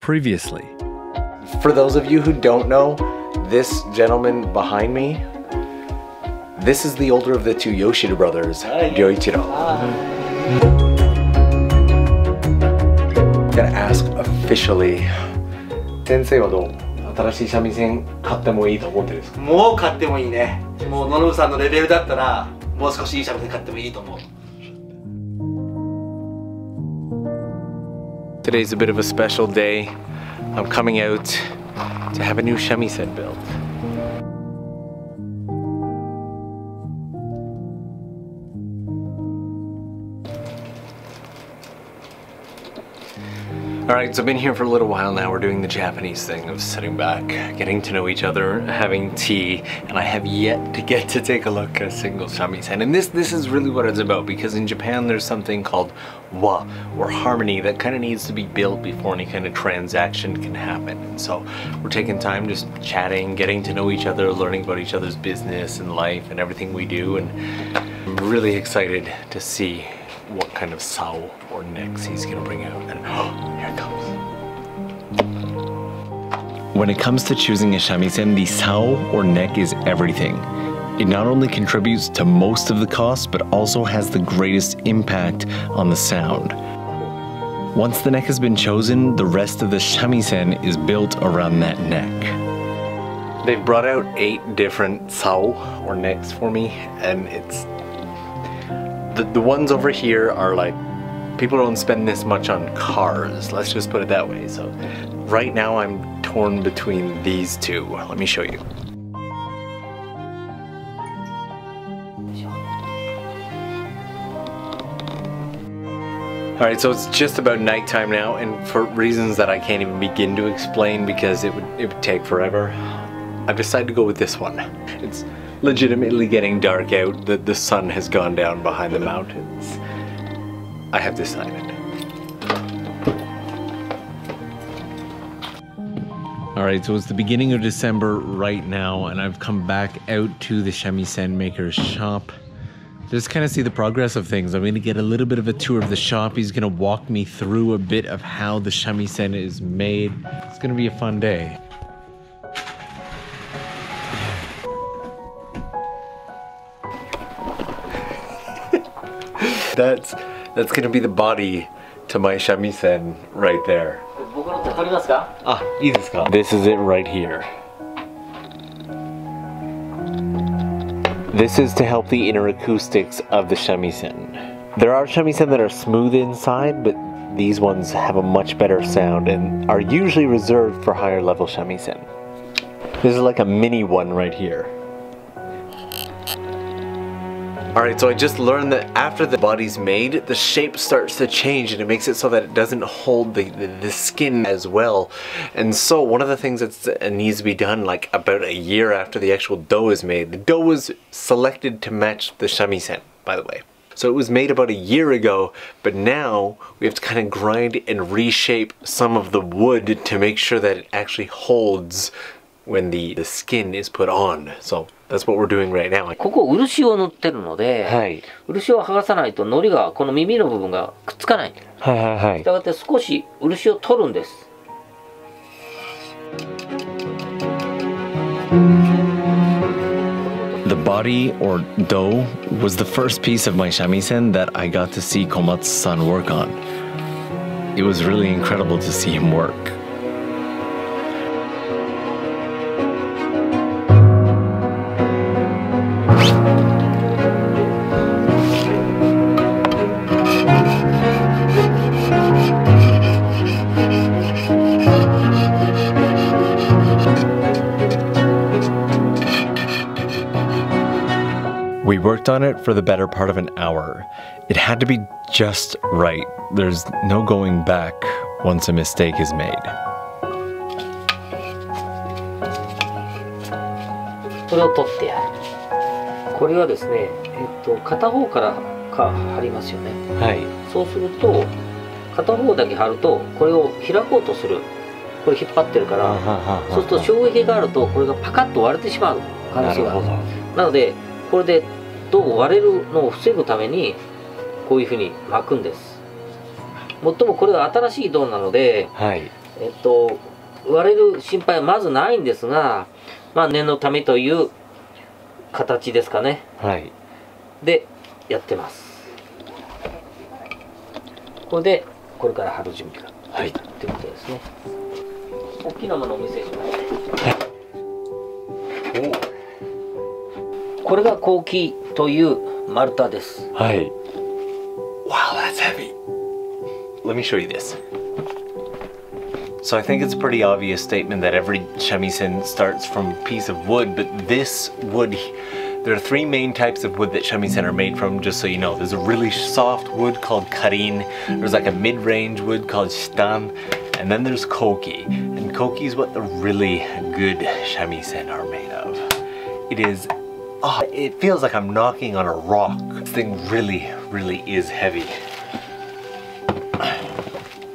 Previously. For those of you who don't know, this gentleman behind me, this is the older of the two Yoshida brothers, Yoichiro. I'm gonna ask officially, 先生はどう？新しい三味線買ってもいいと思ってるんですか？もう買ってもいいね。もう野々さんのレベルだったら、もう少しいい三味線買ってもいいと思う。Today's a bit of a special day. I'm coming out to have a new shamisen built. Alright, so I've been here for a little while now. We're doing the Japanese thing of sitting back, getting to know each other, having tea, and I have yet to get to take a look at a single shamisen. And this is really what it's about, because in Japan there's something called wa, or harmony, that kind of needs to be built before any kind of transaction can happen. And so we're taking time just chatting, getting to know each other, learning about each other's business and life and everything we do, and I'm really excited to see what kind of sao or necks he's gonna bring out. And here it comes. When it comes to choosing a shamisen, the sao or neck is everything. It not only contributes to most of the cost, but also has the greatest impact on the sound. Once the neck has been chosen, the rest of the shamisen is built around that neck. They've brought out 8 different sao or necks for me, and it's the ones over here are like, people don't spend this much on cars, let's just put it that way. So right now I'm torn between these two. Let me show you. Alright, so it's just about nighttime now, and for reasons that I can't even begin to explain because it would take forever, I've decided to go with this one. It's legitimately getting dark out. The sun has gone down behind the mountains. I have decided. Alright, so it's the beginning of December right now, and I've come back out to the shamisen maker's shop. Just kind of see the progress of things. I'm going to get a little bit of a tour of the shop. He's going to walk me through a bit of how the shamisen is made. It's going to be a fun day. That's gonna be the body to my shamisen right there. This is it right here. This is to help the inner acoustics of the shamisen. There are shamisen that are smooth inside, but these ones have a much better sound and are usually reserved for higher level shamisen. This is like a mini one right here. Alright, so I just learned that after the body's made, the shape starts to change and it makes it so that it doesn't hold the skin as well. And so one of the things that needs to be done like about a year after the actual dough is made, the dough was selected to match the shamisen, by the way. So it was made about a year ago, but now we have to kind of grind and reshape some of the wood to make sure that it actually holds when the skin is put on. So that's what we're doing right now. ここ漆を塗ってるので、はい、漆を剥がさないと糊がこの耳の部分がくっつかない。はいはいはい。したがって少し漆を取るんです。The body or dough was the first piece of my shamisen that I got to see Komatsu-san work on. It was really incredible to see him work. We worked on it for the better part of an hour. It had to be just right. There's no going back once a mistake is made. これを取ってやる。これはですね、片方から貼りますよね。はい。そうすると片方だけ貼るとこれを開こうとする。これ引っ張ってるから、そうすると衝撃があるとこれがパカッと割れてしまう可能性がある。なのでこれで銅を割れるのを防ぐためにこういうふうに巻くんです。もっともこれは新しい銅なので、はい、割れる心配はまずないんですが、まあ念のためという形ですかね。はい。でやってます。これでこれから貼る準備ができたということですね。大きなものをお見せします。これが後期という丸太です。はい。Wow, that's heavy. Let me show you this. So I think it's a pretty obvious statement that every shamisen starts from a piece of wood, but this wood, there are three main types of wood that shamisen are made from, just so you know. There's a really soft wood called karin, there's like a mid-range wood called shitan, and then there's koki. And koki is what the really good shamisen are made of. It is, it feels like I'm knocking on a rock. This thing really, really is heavy.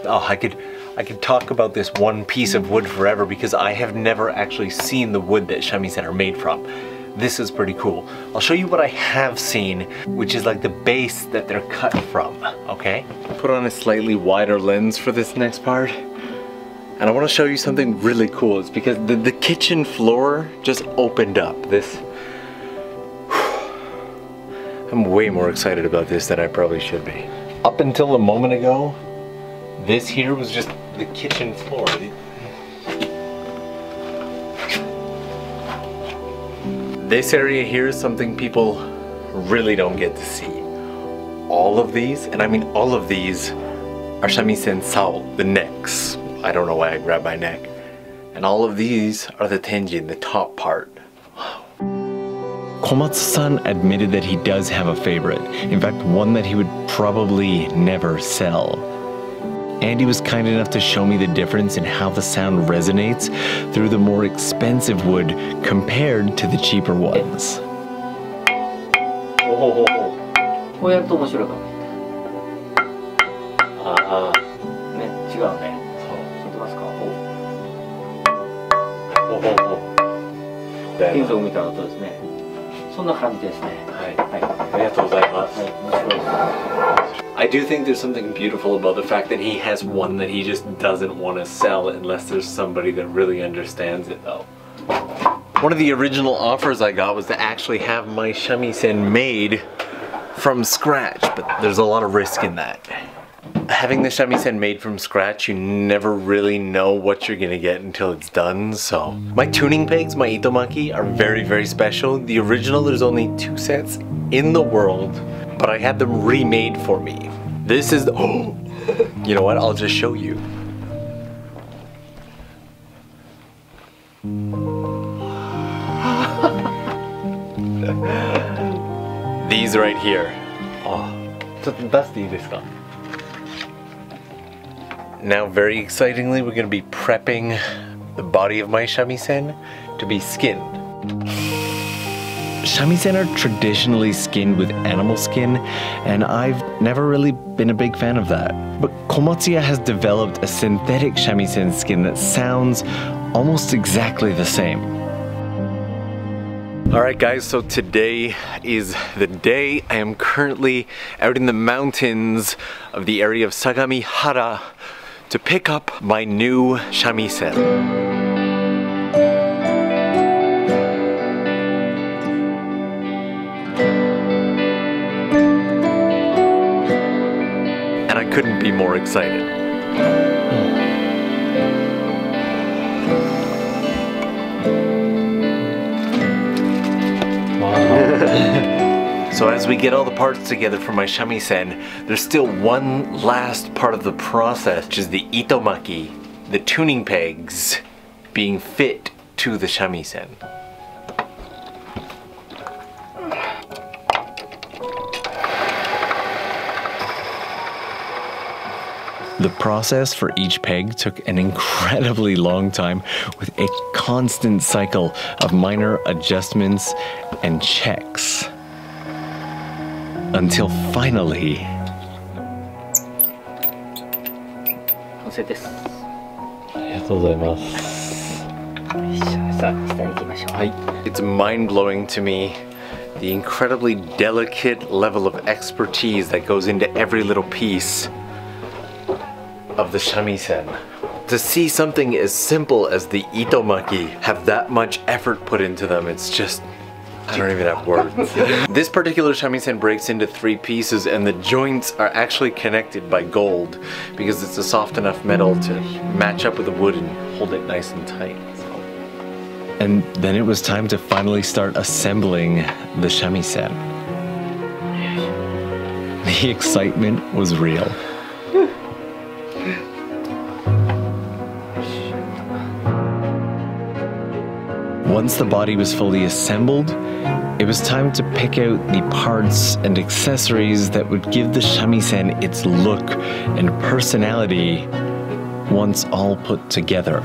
Oh, I could talk about this one piece of wood forever because I have never actually seen the wood that shamisen are made from. This is pretty cool. I'll show you what I have seen, which is like the base that they're cut from, okay? Put on a slightly wider lens for this next part. And I want to show you something really cool. It's because the kitchen floor just opened up. This, I'm way more excited about this than I probably should be. Up until a moment ago, this here was just the kitchen floor. This area here is something people really don't get to see. All of these, and I mean all of these, are shamisen sao, the necks. I don't know why I grabbed my neck. And all of these are the tenjin, the top part. Komatsu-san admitted that he does have a favorite. In fact, one that he would probably never sell. And he was kind enough to show me the difference in how the sound resonates through the more expensive wood compared to the cheaper ones. こうやると面白いかも。ああ、ね、違うね。見てますか。金属みたいな音ですね。そんな感じですね。はい。ありがとうございます。はい、面白いです。 I do think there's something beautiful about the fact that he has one that he just doesn't want to sell unless there's somebody that really understands it though. One of the original offers I got was to actually have my shamisen made from scratch, but there's a lot of risk in that. Having the shamisen made from scratch, you never really know what you're gonna get until it's done, so. My tuning pegs, my itomaki, are very, very special. The original, there's only 2 sets in the world, but I had them remade for me. This is the, oh, you know what, I'll just show you. These right here. Oh, now very excitingly, we're gonna be prepping the body of my shamisen to be skinned. Shamisen are traditionally skinned with animal skin, and I've never really been a big fan of that. But Komatsuya has developed a synthetic shamisen skin that sounds almost exactly the same. Alright guys, so today is the day. I am currently out in the mountains of the area of Sagamihara to pick up my new shamisen. And I couldn't be more excited. So as we get all the parts together for my shamisen, there's still one last part of the process, which is the itomaki, the tuning pegs, being fit to the shamisen. The process for each peg took an incredibly long time with a constant cycle of minor adjustments and checks. Until finally... It's mind-blowing to me the incredibly delicate level of expertise that goes into every little piece of the shamisen. To see something as simple as the itomaki have that much effort put into them, it's just, I don't even have words. This particular shamisen breaks into 3 pieces, and the joints are actually connected by gold because it's a soft enough metal to match up with the wood and hold it nice and tight. And then it was time to finally start assembling the shamisen. The excitement was real. Once the body was fully assembled, it was time to pick out the parts and accessories that would give the shamisen its look and personality once all put together.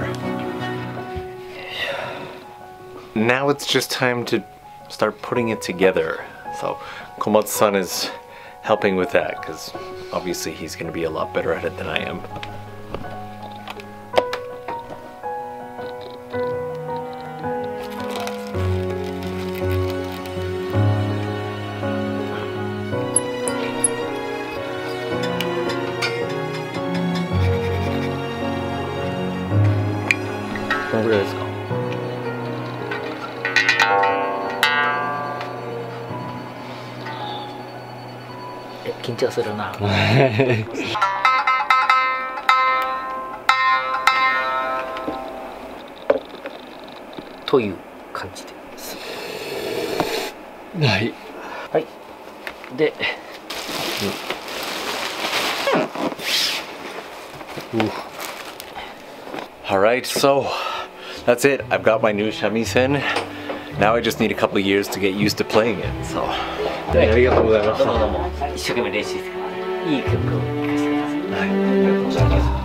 Now it's just time to start putting it together. So Komatsu-san is helping with that because obviously he's going to be a lot better at it than I am.という感じです。はい。はい。で、Alright, so that's it. I've got my new shamisen. Now I just need a couple of years to get used to playing it. So, ありがとうございます。どうもどうも一生懸命練習してからいい曲を聴かせてください。はい。ありがとうございます。